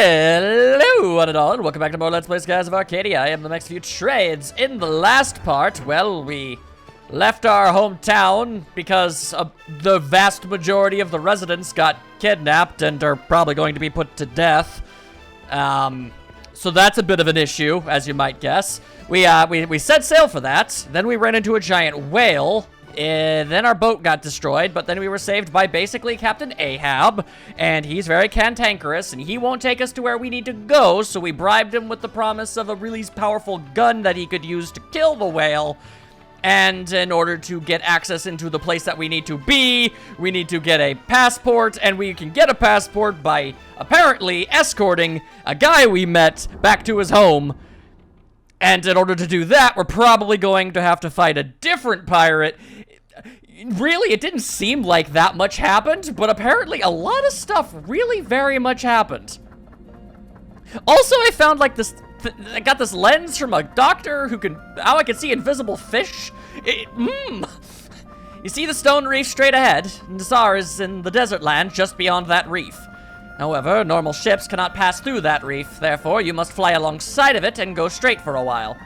Hello, one and all, and welcome back to more Let's Play Skies of Arcadia. I am the next few trades. In the last part, well, we left our hometown because the vast majority of the residents got kidnapped and are probably going to be put to death. So that's a bit of an issue, as you might guess. We set sail for that. Then we ran into a giant whale. Then our boat got destroyed, but then we were saved by basically Captain Ahab, and he's very cantankerous, and he won't take us to where we need to go, so we bribed him with the promise of a really powerful gun that he could use to kill the whale. And in order to get access into the place that we need to be, we need to get a passport, and we can get a passport by apparently escorting a guy we met back to his home. And in order to do that, we're probably going to have to fight a different pirate. Really, it didn't seem like that much happened, but apparently a lot of stuff really very much happened. Also, I found like this, I got this lens from a doctor who I can see invisible fish. You see the stone reef straight ahead. Nassar is in the desert land just beyond that reef. However, normal ships cannot pass through that reef, therefore you must fly alongside of it and go straight for a while.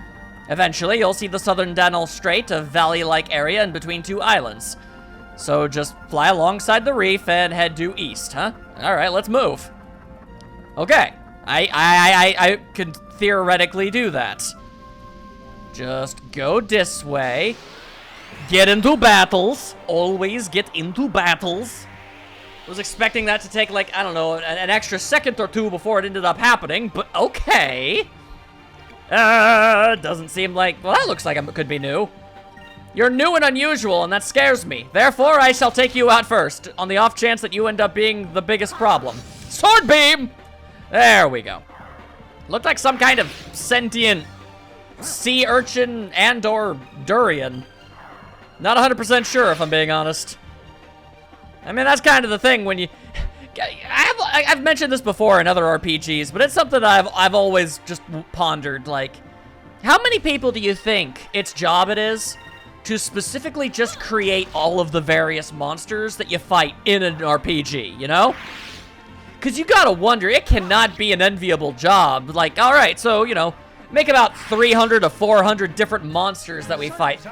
Eventually, you'll see the southern Danal Strait, a valley-like area in between two islands. So just fly alongside the reef and head due east, huh? Alright, let's move. Okay, I could theoretically do that. Just go this way. Get into battles. Always get into battles. Was expecting that to take, like, I don't know, an extra second or two before it ended up happening, but okay. Doesn't seem like, well, that looks like it could be new. You're new and unusual, and that scares me. Therefore, I shall take you out first, on the off chance that you end up being the biggest problem. Sword beam! There we go. Looked like some kind of sentient sea urchin and or durian. Not 100% sure, if I'm being honest. I mean, that's kind of the thing when you... I've mentioned this before in other RPGs, but it's something that I've always just pondered. Like, how many people do you think its job it is to specifically just create all of the various monsters that you fight in an RPG, you know? Because you gotta wonder, it cannot be an enviable job. Like, alright, so, you know, make about 300 to 400 different monsters that we fight.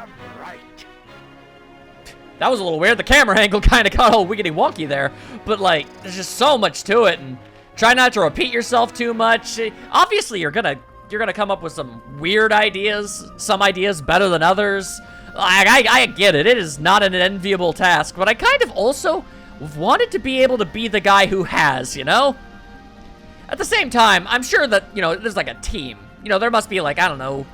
That was a little weird. The camera angle kind of got all wiggity wonky there. But, like, there's just so much to it, and try not to repeat yourself too much. Obviously, you're gonna come up with some weird ideas. Some ideas better than others. I get it. It is not an enviable task, but I kind of also wanted to be able to be the guy who has, you know? At the same time, I'm sure that, you know, there's like a team. You know, there must be like, I don't know.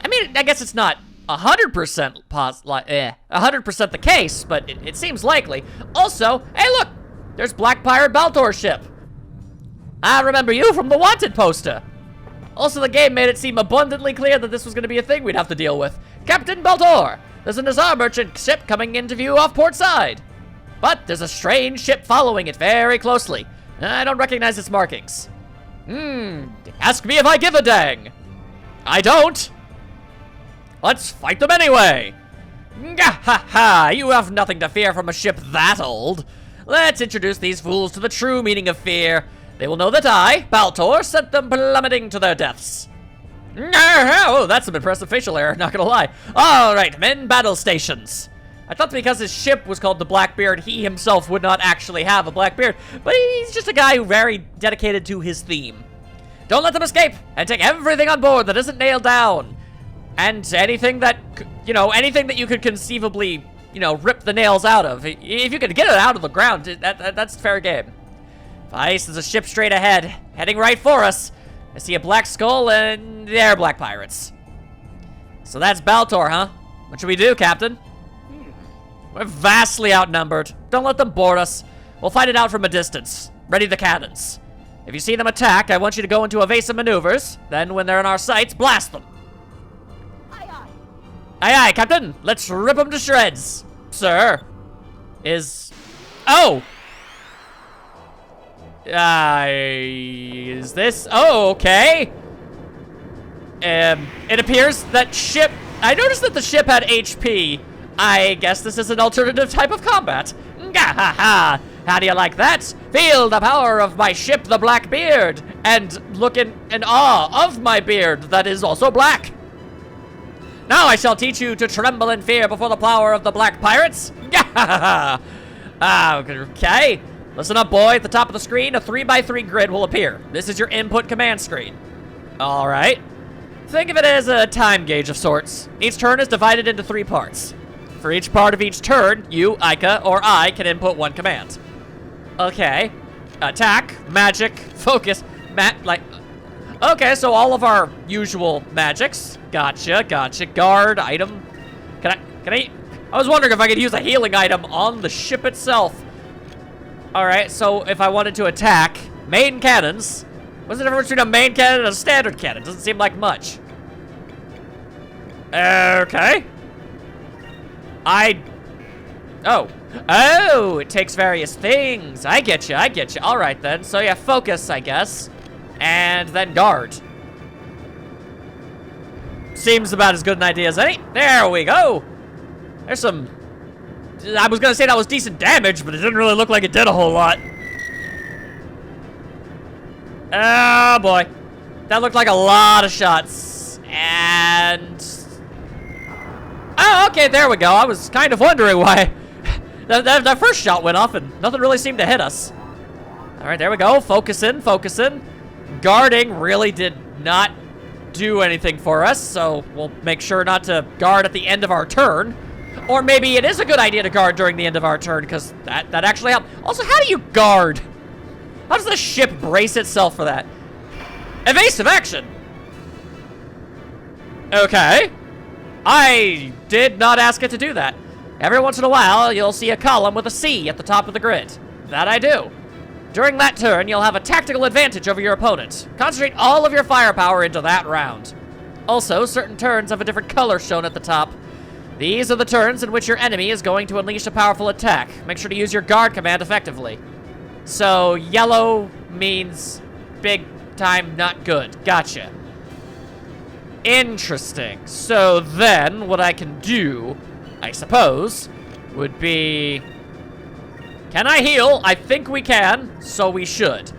I mean, I guess it's not 100% 100% the case, but it seems likely. Also, hey look, there's Black Pirate Baltor's ship. I remember you from the wanted poster. Also, the game made it seem abundantly clear that this was going to be a thing we'd have to deal with. Captain Baltor, there's a Nassar merchant ship coming into view off port side. But there's a strange ship following it very closely. I don't recognize its markings. Ask me if I give a dang. I don't. Let's fight them anyway! Gah-ha-ha! You have nothing to fear from a ship that old. Let's introduce these fools to the true meaning of fear. They will know that I, Baltor, sent them plummeting to their deaths. Oh, that's some impressive facial hair, not gonna lie. Alright, men, battle stations. I thought because his ship was called the Blackbeard, he himself would not actually have a Blackbeard, but he's just a guy who very dedicated to his theme. Don't let them escape, and take everything on board that isn't nailed down. And anything that, you know, anything that you could conceivably, you know, rip the nails out of. If you could get it out of the ground, that's fair game. Vice, there's a ship straight ahead, heading right for us. I see a black skull, and they're black pirates. So that's Baltor, huh? What should we do, Captain? We're vastly outnumbered. Don't let them board us. We'll fight it out from a distance. Ready the cannons. If you see them attack, I want you to go into evasive maneuvers. Then, when they're in our sights, blast them. Aye, aye, Captain. Let's rip them to shreds. Sir. Oh! Is this... Oh, okay. It appears that ship... I noticed that the ship had HP. I guess this is an alternative type of combat. Gah-ha-ha! How do you like that? Feel the power of my ship, the Blackbeard, and look in awe of my beard that is also black. Now I shall teach you to tremble in fear before the power of the black pirates. Okay. Listen up, boy. At the top of the screen, a 3x3 grid will appear. This is your input command screen. All right. Think of it as a time gauge of sorts. Each turn is divided into 3 parts. For each part of each turn, you, Ica, or I can input 1 command. Okay. Attack, magic, focus, okay, so all of our usual magics. Gotcha. Guard, item. Can I was wondering if I could use a healing item on the ship itself. All right, so if I wanted to attack, main cannons. What's the difference between a main cannon and a standard cannon? Doesn't seem like much. Okay. Oh, it takes various things. I get you. All right, then. So, yeah, focus, I guess. And then guard. Seems about as good an idea as any. There we go. There's some... I was going to say that was decent damage, but it didn't really look like it did a whole lot. Oh, boy. That looked like a lot of shots. And... oh, okay, there we go. I was kind of wondering why that first shot went off and nothing really seemed to hit us. All right, there we go. Focusing. Guarding really did not do anything for us, so we'll make sure not to guard at the end of our turn. Or maybe it is a good idea to guard during the end of our turn, because that actually helps. Also, how do you guard? How does the ship brace itself for that? Evasive action. Okay. I did not ask it to do that. Every once in a while, you'll see a column with a C at the top of the grid. That I do. During that turn, you'll have a tactical advantage over your opponent. Concentrate all of your firepower into that round. Also, certain turns have a different color shown at the top. These are the turns in which your enemy is going to unleash a powerful attack. Make sure to use your guard command effectively. So, yellow means big time not good. Gotcha. Interesting. So then, what I can do, I suppose, would be... can I heal? I think we can, so we should.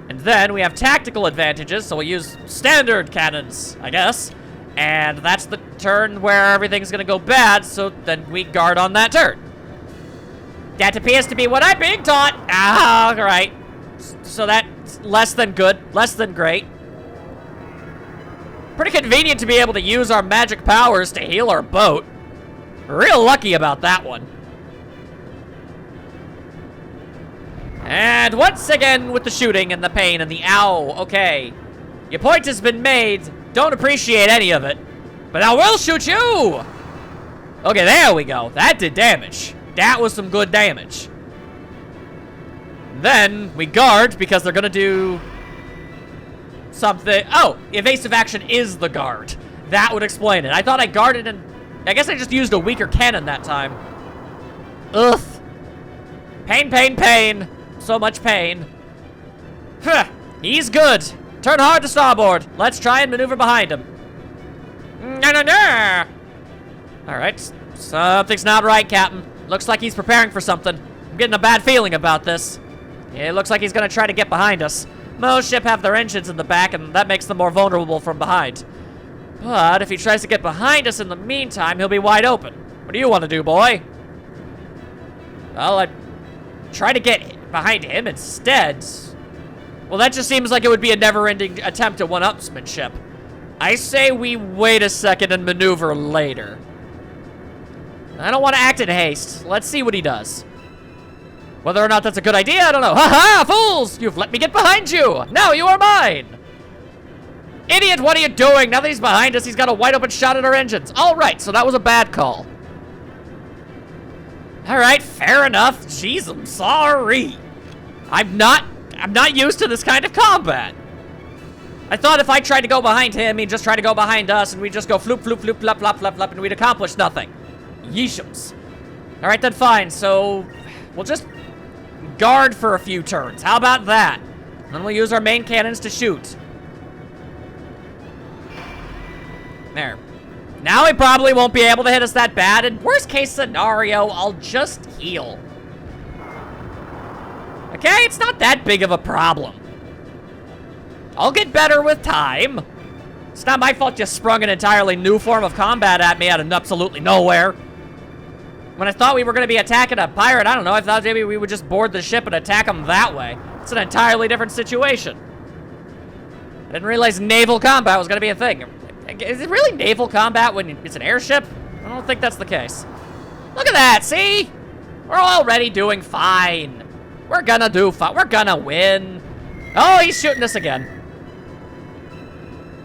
And then we have tactical advantages, so we'll use standard cannons, I guess. And that's the turn where everything's gonna go bad, so then we guard on that turn. That appears to be what I'm being taught. Ah, all right. So that's less than good, less than great. Pretty convenient to be able to use our magic powers to heal our boat. Real lucky about that one. And once again with the shooting and the pain and the ow. Okay. Your point has been made. Don't appreciate any of it. But I will shoot you! Okay, there we go. That did damage. That was some good damage. Then we guard because they're gonna do something. Oh, evasive action is the guard. That would explain it. I thought I guarded and I guess I just used a weaker cannon that time. Ugh. Pain. So much pain. Huh. He's good. Turn hard to starboard. Let's try and maneuver behind him. No. Alright. Something's not right, Captain. Looks like he's preparing for something. I'm getting a bad feeling about this. It looks like he's gonna try to get behind us. Most ships have their engines in the back, and that makes them more vulnerable from behind. But if he tries to get behind us in the meantime, he'll be wide open. What do you want to do, boy? Well, I'd try to get behind him instead. Well, that just seems like it would be a never-ending attempt at one-upsmanship. I say we wait a second and maneuver later. I don't want to act in haste. Let's see what he does. Whether or not that's a good idea, I don't know. Ha-ha, fools! You've let me get behind you! Now you are mine! Idiot, what are you doing? Now that he's behind us, he's got a wide-open shot at our engines. All right, so that was a bad call. All right, fair enough. Jeez, I'm sorry. I'm not used to this kind of combat. I thought if I tried to go behind him, he'd just try to go behind us, and we'd just go floop, floop, floop, flop, flop, flop, flop, and we'd accomplish nothing. Yeeshums. All right, then fine. So we'll just guard for a few turns. How about that? Then we'll use our main cannons to shoot. There. Now he probably won't be able to hit us that bad. In worst case scenario, I'll just heal. Okay, it's not that big of a problem. I'll get better with time. It's not my fault you sprung an entirely new form of combat at me out of absolutely nowhere. When I thought we were going to be attacking a pirate, I don't know, I thought maybe we would just board the ship and attack them that way. It's an entirely different situation. I didn't realize naval combat was going to be a thing. Is it really naval combat when it's an airship? I don't think that's the case. Look at that, see? We're already doing fine. We're gonna do fine. We're gonna win. Oh, he's shooting us again.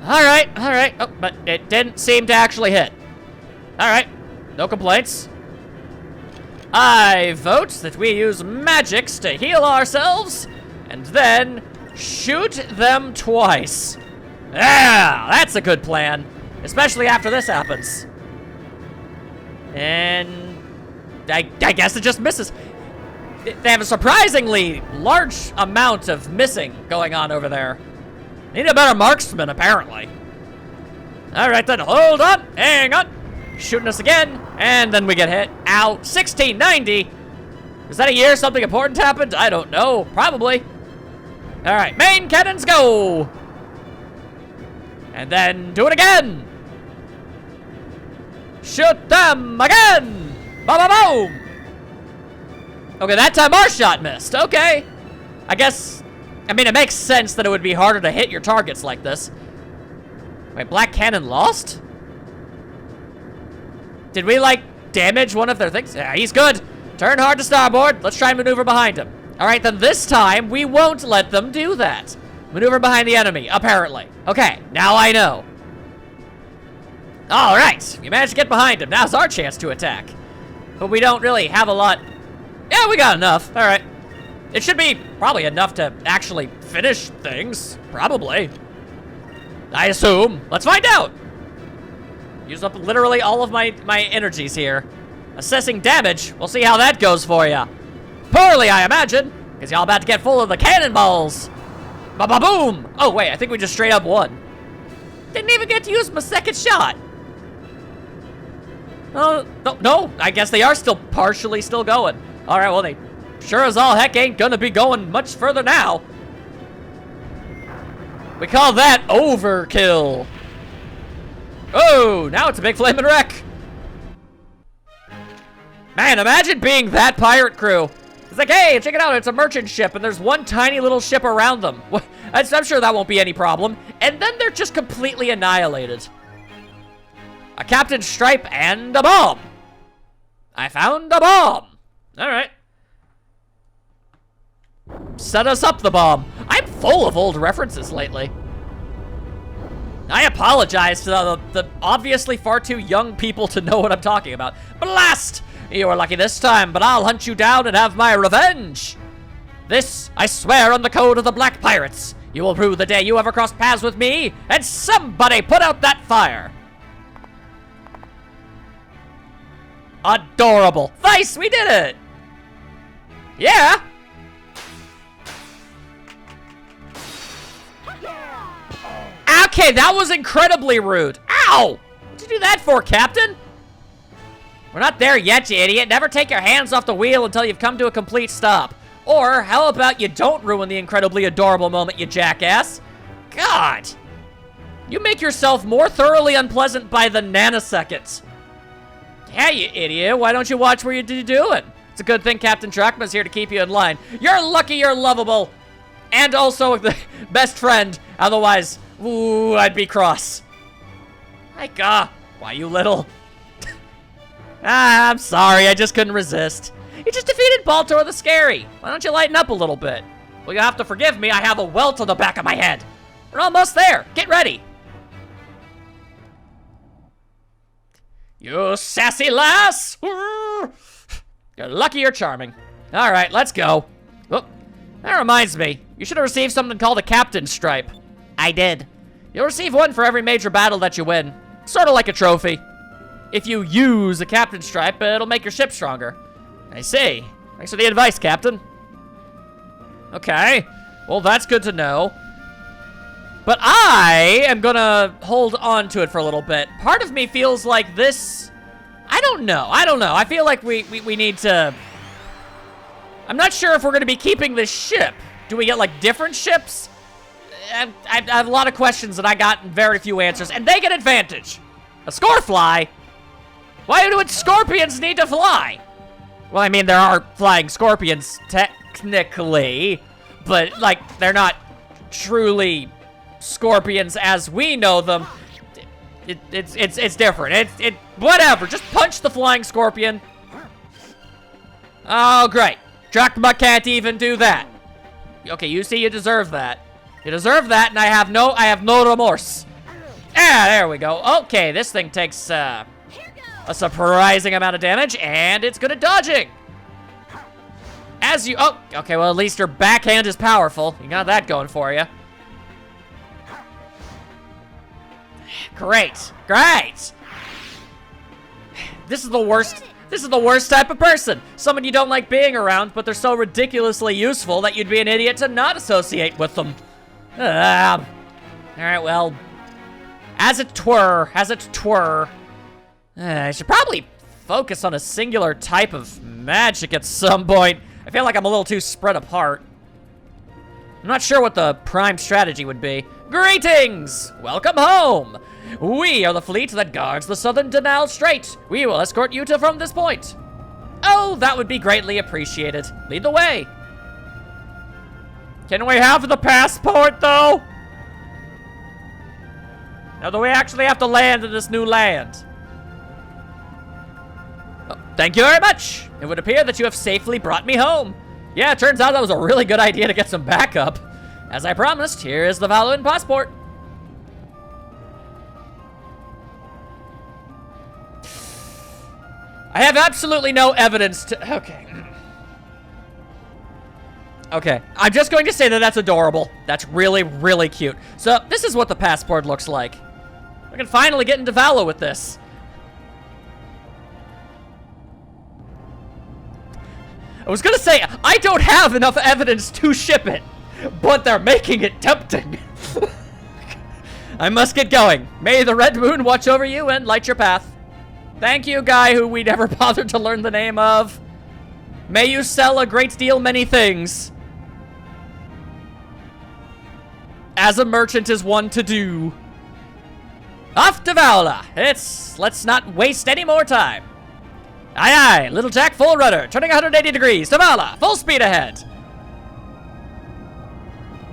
All right. Oh, but it didn't seem to actually hit. All right, no complaints. I vote that we use magics to heal ourselves and then shoot them twice. Yeah, that's a good plan, especially after this happens. And I guess it just misses. They have a surprisingly large amount of missing going on over there. Need a better marksman, apparently. All right, then, hold on, hang on. Shooting us again, and then we get hit. Ow, 1690. Is that a year something important happened? I don't know, probably. All right, main cannons go. And then do it again. Shoot them again. Ba-ba-boom. Okay, that time our shot missed. Okay. I mean, it makes sense that it would be harder to hit your targets like this. Wait, Black Cannon lost? Did we, like, damage one of their things? Yeah, he's good. Turn hard to starboard. Let's try and maneuver behind him. All right, then this time, we won't let them do that. Maneuver behind the enemy, apparently. Okay, now I know. All right, we managed to get behind him. Now's our chance to attack. But we don't really have a lot. Yeah, we got enough. All right. It should be probably enough to actually finish things. Probably. I assume. Let's find out. Use up literally all of my energies here. Assessing damage. We'll see how that goes for ya. Poorly, I imagine. Because y'all about to get full of the cannonballs. Ba-ba-boom. Oh, wait. I think we just straight up won. Didn't even get to use my second shot. No. I guess they are still partially still going. All right, well, they sure as all heck ain't gonna be going much further now. We call that overkill. Oh, now it's a big flaming wreck. Man, imagine being that pirate crew. It's like, hey, check it out, it's a merchant ship, and there's one tiny little ship around them. I'm sure that won't be any problem. And then they're just completely annihilated. A Captain's Stripe and a bomb. I found a bomb. All right. Set us up the bomb. I'm full of old references lately. I apologize to the obviously far too young people to know what I'm talking about. Blast! You were lucky this time, but I'll hunt you down and have my revenge. This, I swear on the code of the Black Pirates. You will rue the day you ever crossed paths with me, and somebody put out that fire. Adorable. Nice, we did it. Yeah. Okay, that was incredibly rude. Ow! What'd you do that for, Captain? We're not there yet, you idiot. Never take your hands off the wheel until you've come to a complete stop. Or, how about you don't ruin the incredibly adorable moment, you jackass? God! You make yourself more thoroughly unpleasant by the nanoseconds. Yeah, you idiot. Why don't you watch what you're doing? It's a good thing Captain Truckman's here to keep you in line. You're lucky you're lovable. And also the best friend. Otherwise, ooh, I'd be cross. My God. Why, you little... I'm sorry. I just couldn't resist. You just defeated Baltor the Scary. Why don't you lighten up a little bit? Well, you'll have to forgive me. I have a welt on the back of my head. We're almost there. Get ready. You sassy lass! You're lucky you're charming. All right, let's go. Oh, that reminds me. You should have received something called a Captain's Stripe. I did. You'll receive one for every major battle that you win. Sort of like a trophy. If you use a Captain's Stripe, it'll make your ship stronger. I see. Thanks for the advice, Captain. Okay. Well, that's good to know. But I am gonna hold on to it for a little bit. Part of me feels like this... I don't know. I feel like we need to... I'm not sure if we're gonna be keeping this ship. Do we get, like, different ships? I have a lot of questions that I got very few answers, and they get advantage. A scorefly? Why do scorpions need to fly? Well, I mean, there are flying scorpions, technically, but, like, they're not truly scorpions as we know them. It's different. Whatever, just punch the flying scorpion. Oh, great. Drachma can't even do that. Okay, you see, you deserve that. You deserve that, and I have no remorse. Ah, there we go. Okay, this thing takes a surprising amount of damage, and it's good at dodging. Oh, okay, well, at least your backhand is powerful. You got that going for you. Great, great. This is the worst. This is the worst type of person. Someone you don't like being around, but they're so ridiculously useful that you'd be an idiot to not associate with them. All right, well, as it were. I should probably focus on a singular type of magic at some point. I feel like I'm a little too spread apart. I'm not sure what the prime strategy would be. Greetings! Welcome home! We are the fleet that guards the southern Naval Strait. We will escort you to from this point. Oh, that would be greatly appreciated. Lead the way. Can we have the passport, though? Now, do we actually have to land in this new land? Oh, thank you very much. It would appear that you have safely brought me home. Yeah, it turns out that was a really good idea to get some backup. As I promised, here is the Valuan passport. I have absolutely no evidence to... Okay. Okay, I'm just going to say that that's adorable. That's really, really cute. So, this is what the passport looks like. We can finally get into Valo with this. I was gonna say, I don't have enough evidence to ship it, but they're making it tempting. I must get going. May the red moon watch over you and light your path. Thank you, guy who we never bothered to learn the name of. May you sell a great deal many things. As a merchant is one to do. Off to Vaula. Let's not waste any more time. Aye, aye, little Jack, full rudder, turning 180 degrees to Vaula, full speed ahead.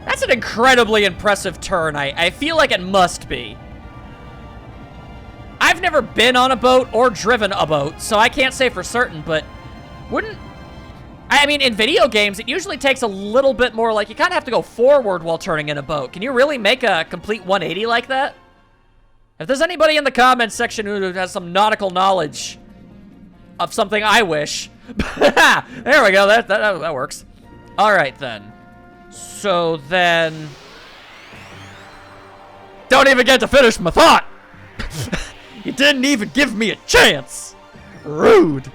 That's an incredibly impressive turn. I feel like it must be. I've never been on a boat or driven a boat, so I can't say for certain, but I mean, in video games, it usually takes a little bit more, like, you kind of have to go forward while turning in a boat. Can you really make a complete 180 like that? If there's anybody in the comments section who has some nautical knowledge of something, I wish. There we go, that works. All right, then. So then... Don't even get to finish my thought! You didn't even give me a chance! Rude!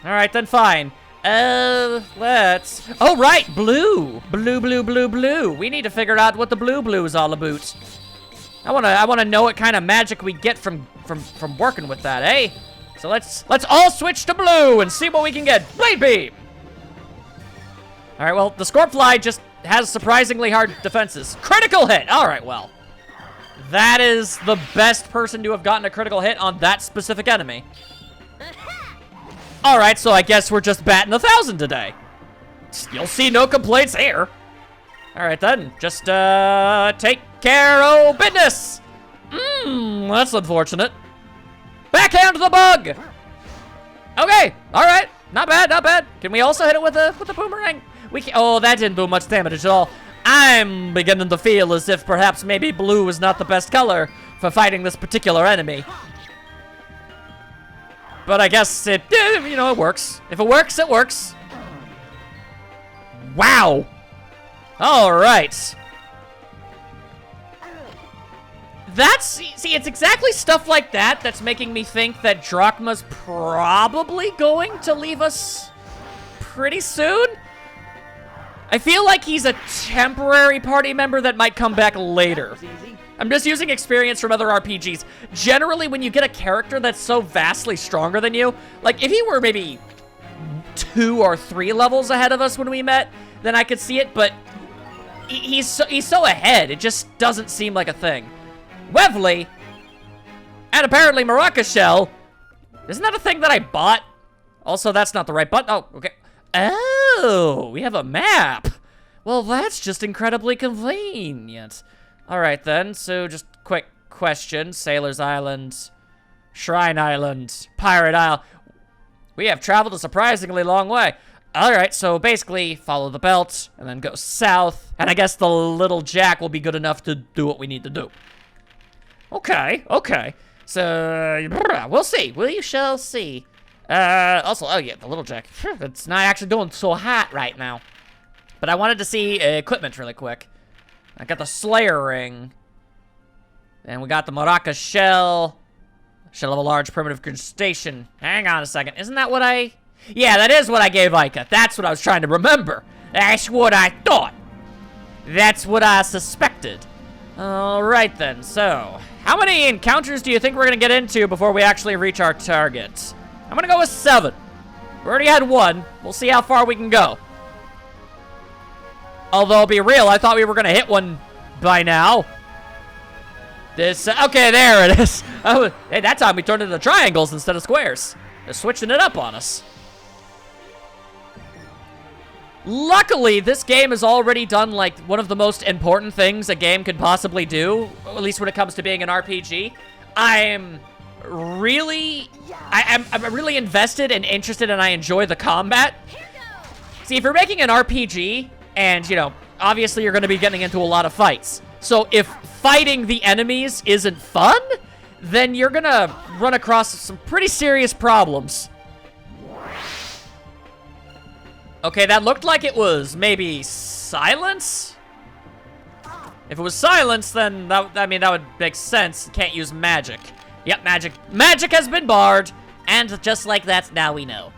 Alright, then fine. Let's... Oh, right, blue! Blue. We need to figure out what the blue is all about. I wanna know what kind of magic we get from working with that, eh? So let's all switch to blue and see what we can get. Blade beam! Alright, well, the Scorpfly just has surprisingly hard defenses. Critical hit! Alright, well. That is the best person to have gotten a critical hit on that specific enemy. Alright, so I guess we're just batting 1,000 today. You'll see no complaints here. Alright then, just take care of business. That's unfortunate. Backhand the bug. Okay, alright, not bad. Can we also hit it with a boomerang? Oh, that didn't do much damage at all. I'm beginning to feel as if perhaps maybe blue is not the best color for fighting this particular enemy. But I guess it works. If it works, it works. Wow. All right. See, it's exactly stuff like that that's making me think that Drachma's probably going to leave us pretty soon. I feel like he's a temporary party member that might come back later. I'm just using experience from other RPGs. Generally, when you get a character that's so vastly stronger than you, like if he were maybe 2 or 3 levels ahead of us when we met, then I could see it, but he's so ahead, it just doesn't seem like a thing. Wevley, and apparently Maraca Shell, isn't that a thing that I bought? Also, that's not the right button. Oh, okay. Oh, we have a map. Well, that's just incredibly convenient. All right, then. So, just quick question. Sailor's Island, Shrine Island, Pirate Isle. We have traveled a surprisingly long way. All right, so basically follow the belt and then go south. And I guess the little jack will be good enough to do what we need to do. Okay, okay. So, we'll see. We shall see. Also, oh yeah, the little jack. It's not actually doing so hot right now. But I wanted to see equipment really quick. I got the Slayer ring. And we got the Maraca Shell. Shell of a large primitive crustacean. Hang on a second. Isn't that what I... Yeah, that is what I gave Ica. That's what I was trying to remember. That's what I thought. That's what I suspected. Alright then, so... How many encounters do you think we're gonna get into before we actually reach our target? I'm gonna go with 7. We already had 1. We'll see how far we can go. Although, I'll be real, I thought we were gonna hit one by now. This, okay, there it is. Oh, hey, that time we turned into triangles instead of squares. They're switching it up on us. Luckily, this game has already done, like, one of the most important things a game could possibly do, at least when it comes to being an RPG. I'm really invested and interested, and I enjoy the combat. See, if you're making an RPG, and, you know, obviously you're going to be getting into a lot of fights. So if fighting the enemies isn't fun, then you're going to run across some pretty serious problems. Okay, that looked like it was maybe silence? If it was silence, then that would make sense. Can't use magic. Yep, magic. Magic has been barred. And just like that, now we know.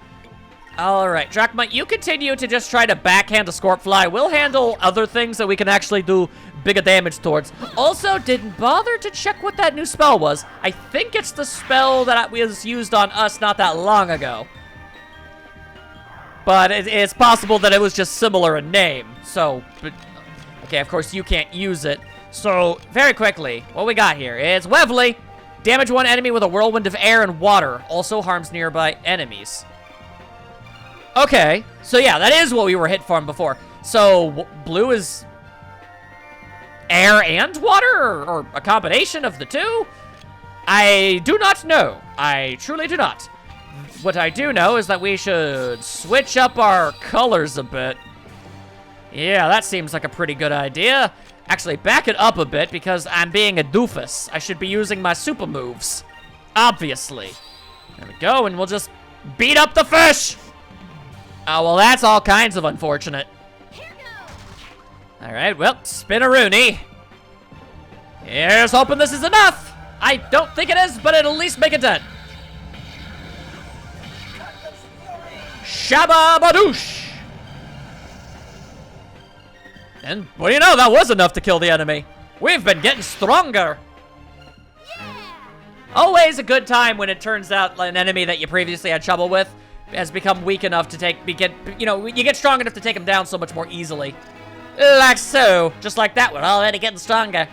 Alright, Drachma, you continue to just try to backhand a Scorpfly. We'll handle other things that we can actually do bigger damage towards. Also, didn't bother to check what that new spell was. I think it's the spell that was used on us not that long ago. But it's possible that it was just similar in name. So, but, okay, of course you can't use it. So, very quickly, what we got here is Wevley. Damage one enemy with a whirlwind of air and water. Also harms nearby enemies. Okay, so yeah, that is what we were hit from before. So, blue is air and water, or a combination of the two? I do not know. I truly do not. What I do know is that we should switch up our colors a bit. Yeah, that seems like a pretty good idea. Actually, back it up a bit because I'm being a doofus. I should be using my super moves. Obviously. There we go, and we'll just beat up the fish! Oh, well, that's all kinds of unfortunate. Alright, well, spin-a-rooney. Here's hoping this is enough. I don't think it is, but it'll at least make a dent. Shabba-badoosh! And, well, you know, that was enough to kill the enemy. We've been getting stronger. Always a good time when it turns out an enemy that you previously had trouble with has become weak enough to you get strong enough to take him down so much more easily. Like so. Just like that, we're already getting stronger.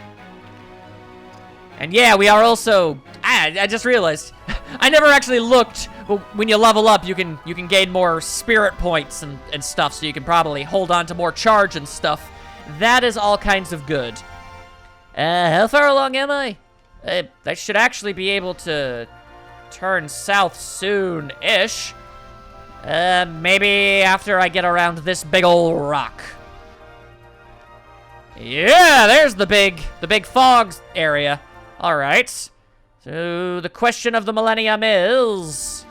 And yeah, we are also... I just realized. I never actually looked, but when you level up, you can gain more spirit points and stuff, so you can probably hold on to more charge and stuff. That is all kinds of good. How far along am I? I should actually be able to turn south soon-ish. Maybe after I get around this big old rock. Yeah, there's the big fog area. All right. So the question of the millennium is,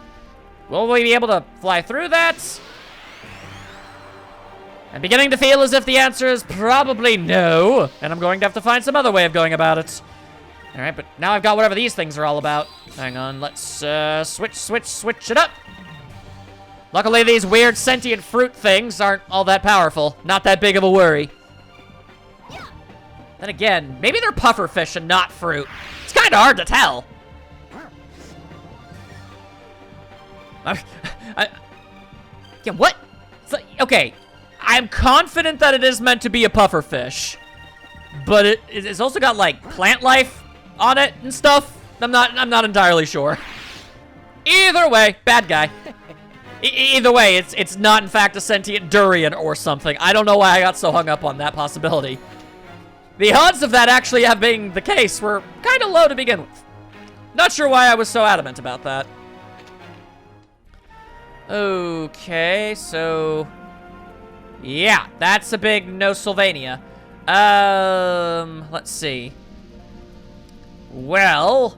will we be able to fly through that? I'm beginning to feel as if the answer is probably no, and I'm going to have to find some other way of going about it. All right, but now I've got whatever these things are all about. Hang on, let's switch it up. Luckily, these weird sentient fruit things aren't all that powerful. Not that big of a worry. Then again, maybe they're pufferfish and not fruit. It's kind of hard to tell. Yeah, what? Okay, I'm confident that it is meant to be a pufferfish, but it's also got like plant life on it and stuff. I'm not entirely sure. Either way, bad guy. Either way, it's not in fact a sentient durian or something. I don't know why I got so hung up on that possibility. The odds of that actually have being the case were kind of low to begin with. Not sure why I was so adamant about that. Okay, so yeah, that's a big no Sylvania. Let's see. Well,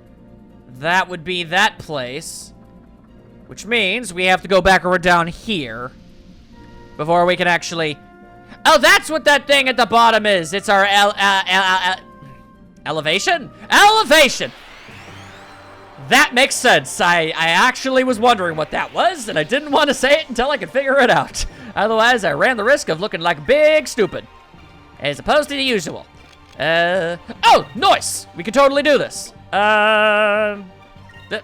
that would be that place, which means we have to go back over down here before we can actually... Oh, that's what that thing at the bottom is. It's our elevation? Elevation! That makes sense. I actually was wondering what that was, and I didn't want to say it until I could figure it out. Otherwise, I ran the risk of looking like big stupid, as opposed to the usual. Oh, nice! We could totally do this. That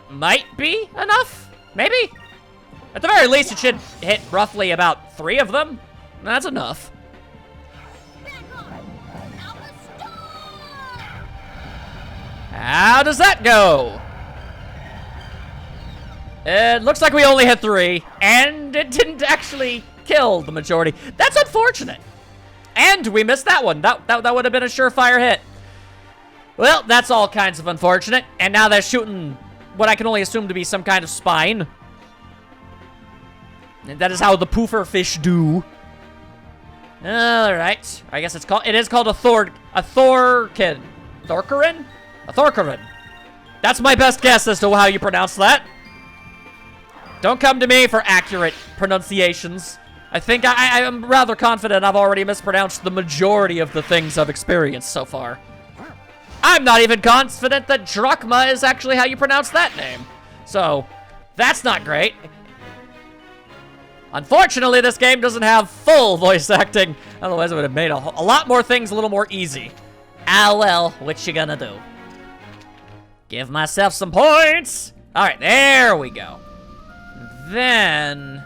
might be enough? Maybe? At the very least, it should hit roughly about 3 of them. That's enough. How does that go? It looks like we only hit 3, and it didn't actually kill the majority. That's unfortunate. And we missed that one. That would have been a surefire hit. Well, that's all kinds of unfortunate. And now they're shooting what I can only assume to be some kind of spine. And that is how the poofer fish do. Alright. I guess it is called a Thorcarin. A Thorcarin. That's my best guess as to how you pronounce that. Don't come to me for accurate pronunciations. I think I am rather confident I've already mispronounced the majority of the things I've experienced so far. I'm not even confident that drachma is actually how you pronounce that name. So, that's not great. Unfortunately, this game doesn't have full voice acting. Otherwise, it would have made a lot more things a little more easy. Ah, well, what you gonna do? Give myself some points. All right, there we go. Then,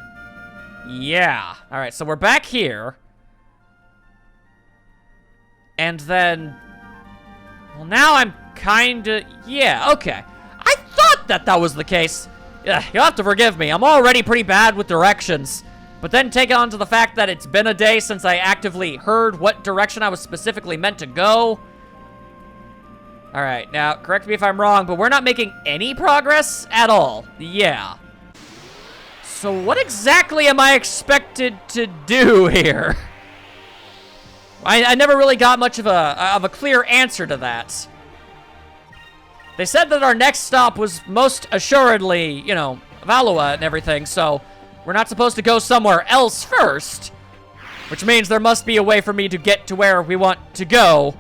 yeah. All right, so we're back here. And then, well, now I'm kinda, yeah, okay. I thought that was the case. Yeah, you'll have to forgive me. I'm already pretty bad with directions. But then take on to the fact that it's been a day since I actively heard what direction I was specifically meant to go. All right, now, correct me if I'm wrong, but we're not making any progress at all. Yeah. So what exactly am I expected to do here? I never really got much of a clear answer to that. They said that our next stop was most assuredly, you know, Valua and everything, so we're not supposed to go somewhere else first, which means there must be a way for me to get to where we want to go.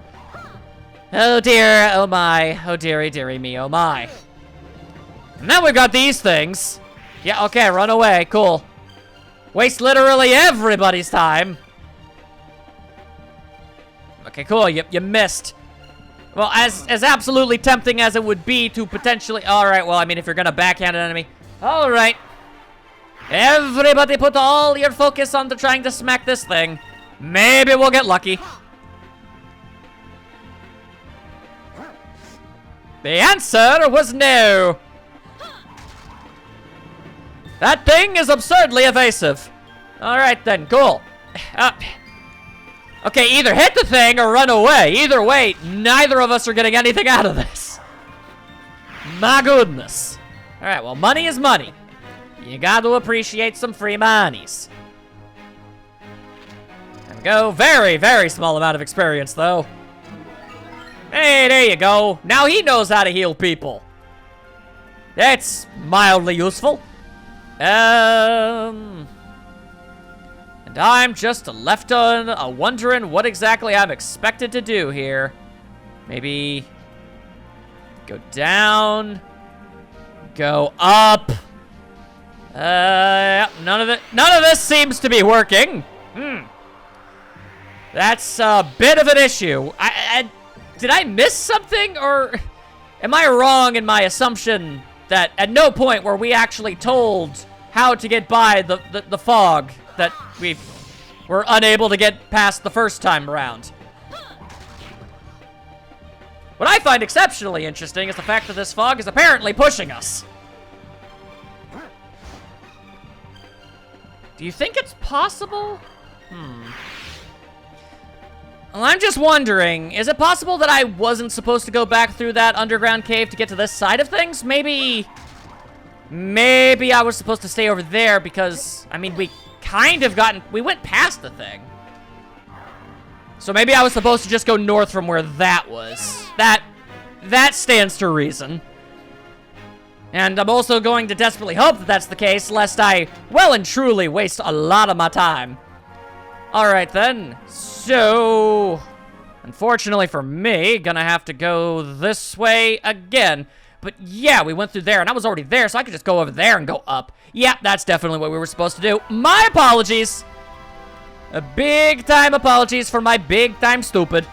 Oh dear, oh my, oh dearie, dearie me, oh my. And then we've got these things. Yeah, okay, run away, cool. Waste literally everybody's time. Okay, cool, you missed. Well, as absolutely tempting as it would be to potentially... Alright, well, I mean, if you're gonna backhand an enemy... Alright. Everybody put all your focus on trying to smack this thing. Maybe we'll get lucky. The answer was no. That thing is absurdly evasive. Alright then, cool. Okay, either hit the thing or run away. Either way, neither of us are getting anything out of this. My goodness. Alright, well, money is money. You got to appreciate some free monies. There we go. Very, very small amount of experience, though. Hey, there you go. Now he knows how to heal people. That's mildly useful. And I'm just left on wondering what exactly I'm expected to do here. Maybe go down, go up. None of this seems to be working. That's a bit of an issue. Did I miss something, or am I wrong in my assumption that at no point were we actually told how to get by the fog that we were unable to get past the first time around. What I find exceptionally interesting is the fact that this fog is apparently pushing us. Do you think it's possible? Well, I'm just wondering, is it possible that I wasn't supposed to go back through that underground cave to get to this side of things? Maybe I was supposed to stay over there because, I mean, we went past the thing. So maybe I was supposed to just go north from where that was. That stands to reason. And I'm also going to desperately hope that that's the case, lest I well and truly waste a lot of my time. Alright then, so unfortunately for me, gonna have to go this way again. But yeah, we went through there and I was already there, so I could just go over there and go up. Yeah, that's definitely what we were supposed to do. My apologies. A big time apologies for my big time stupid.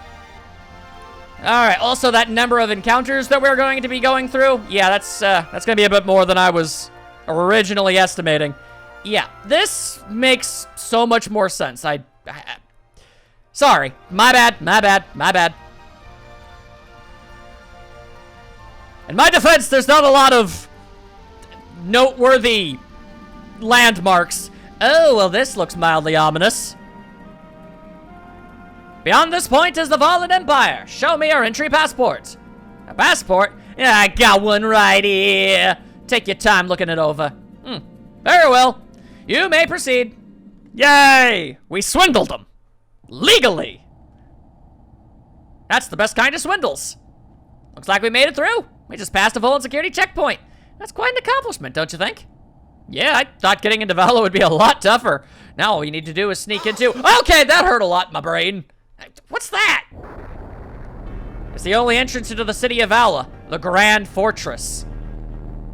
Alright, also that number of encounters that we're going to be going through, yeah, that's gonna be a bit more than I was originally estimating. Yeah, this makes so much more sense. Sorry, my bad. In my defense, there's not a lot of noteworthy landmarks. Oh, well, this looks mildly ominous. Beyond this point is the Fallen Empire. Show me your entry passport. A passport? Yeah, I got one right here. Take your time looking it over. Very well. You may proceed. Yay! We swindled them. Legally. That's the best kind of swindles. Looks like we made it through. We just passed a full security checkpoint. That's quite an accomplishment, don't you think? Yeah, I thought getting into Naval would be a lot tougher. Now all you need to do is sneak into... Okay, that hurt a lot in my brain. What's that? It's the only entrance into the city of Vala, the Grand Fortress.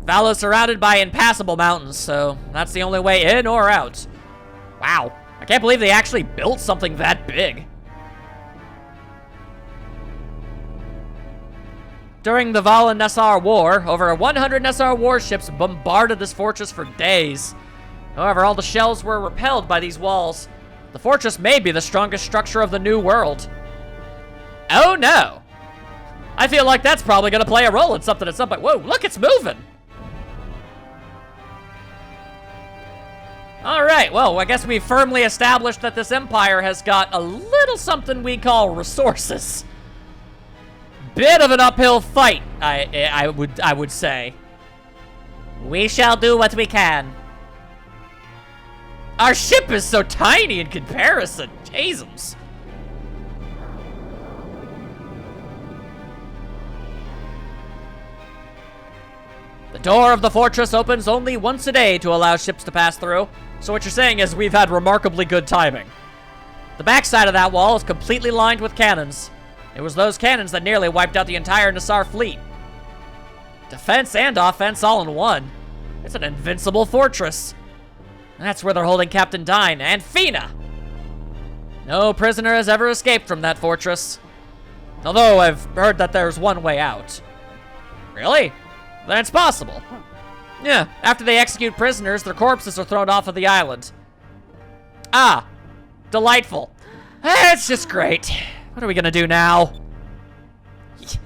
Vala is surrounded by impassable mountains, so that's the only way in or out. Wow, I can't believe they actually built something that big. During the Vala-Nassar War, over 100 Nassar warships bombarded this fortress for days. However, all the shells were repelled by these walls. The fortress may be the strongest structure of the New World. Oh no! I feel like that's probably gonna play a role in something at some point. Whoa, look, it's moving! Alright, well, I guess we've firmly established that this empire has got a little something we call resources. Bit of an uphill fight, I would say. We shall do what we can. Our ship is so tiny in comparison. Jesus. The door of the fortress opens only once a day to allow ships to pass through. So what you're saying is we've had remarkably good timing. The backside of that wall is completely lined with cannons. It was those cannons that nearly wiped out the entire Nassar fleet. Defense and offense all in one. It's an invincible fortress. That's where they're holding Captain Dine and Fina. No prisoner has ever escaped from that fortress. Although I've heard that there's one way out. Really? Then it's possible. Yeah, after they execute prisoners, their corpses are thrown off of the island. Ah, delightful. It's just great. What are we gonna do now?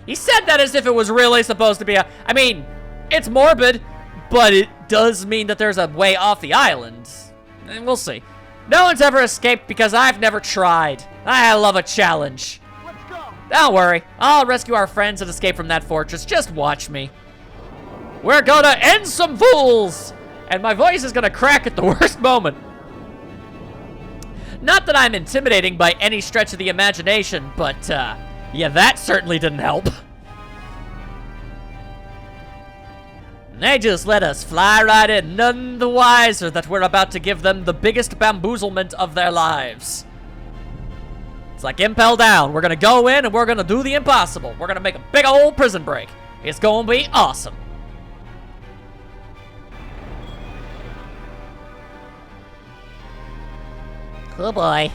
He said that as if it was really supposed to be I mean, it's morbid, but it does mean that there's a way off the island. And we'll see. No one's ever escaped because I've never tried. I love a challenge. Let's go. Don't worry. I'll rescue our friends and escape from that fortress. Just watch me. We're gonna end some fools! And my voice is gonna crack at the worst moment. Not that I'm intimidating by any stretch of the imagination, but, yeah, that certainly didn't help. They just let us fly right in, none the wiser that we're about to give them the biggest bamboozlement of their lives. It's like Impel Down. We're gonna go in and we're gonna do the impossible. We're gonna make a big old prison break. It's gonna be awesome. Oh boy.